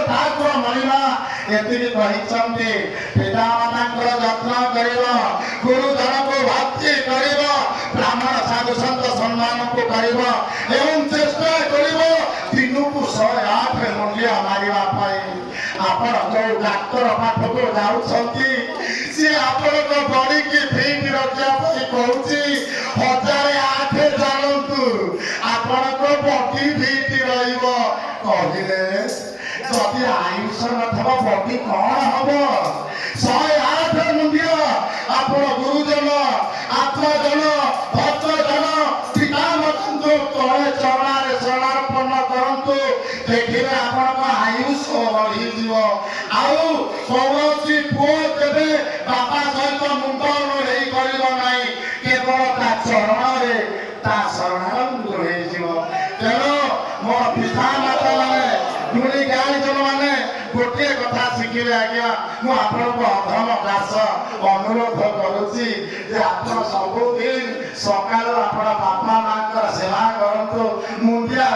ଠାକୁର ମହିମା ଏତିକି କହିଛନ୍ତି ପିତାମାତାଙ୍କର ଯତ୍ନ କରିବ, ଗୁରୁଜନକୁ ଭକ୍ତି କରିବ, ବ୍ରାହ୍ମଣ ସାଧୁ ସନ୍ତ ସମ୍ମାନକୁ କରିବ ଏବଂ ଚେଷ୍ଟା କରିବ ଦିନକୁ 108 ମୁଣ୍ଡିଆ ମାରିବା ପାଇଁ। ଆପଣ ଯୋଉ ଡାକ୍ତର ପାଖକୁ ଯାଉଛନ୍ତି ସିଏ ଆପଣଙ୍କ ବଡିକି ଫିଟ୍ ରଖିବା ପାଇଁ କହୁଛି 1008 ଚାଲନ୍ତୁ ଆପଣଙ୍କ ବଡି ଫିଟ୍ ରହିବ। କହିଲେ ଯଦି ଆୟୁଷ ନଥିବ ବଡି କଣ ହବ? 108 ମୁଣ୍ଡିଆ ଆପଣ ଗୁରୁଜନ, ଆତ୍ମଜନ, ଭକ୍ତଜନ, ପିତାମାତାଙ୍କୁ ତଳେ ଚରଣାରେ ଶରଣାର୍ପଣ କରନ୍ତୁ, ଦେଖିବେ ଆପଣଙ୍କ ଆୟୁଷ ବଢିଯିବ। ଆଉ କୌଣସି ପୁଅ କେବେ ବାପା ସହିତ ମୁଣ୍ଡ ହେଇ କରିବ ନାହିଁ, କେବଳ ତା ଚରଣରେ ତା ଶରଣାରନ୍ଧ ହେଇଯିବ। ତେଣୁ ମୋ ପିତାମାତା ମାନେ, ଗୁଣି ଗାଁଜନ ମାନେ ଗୋଟିଏ କଥା ଶିଖିବେ ଆଜ୍ଞା, ମୁଁ ଆପଣଙ୍କୁ ଅଧମ ଦାସ ଅନୁରୋଧ କରୁଛି ଯେ ଆପଣ ସବୁଦିନ ସକାଳୁ ଆପଣ ବାପା ମାଙ୍କର ସେବା କରନ୍ତୁ, ମୁଣ୍ଡିଆ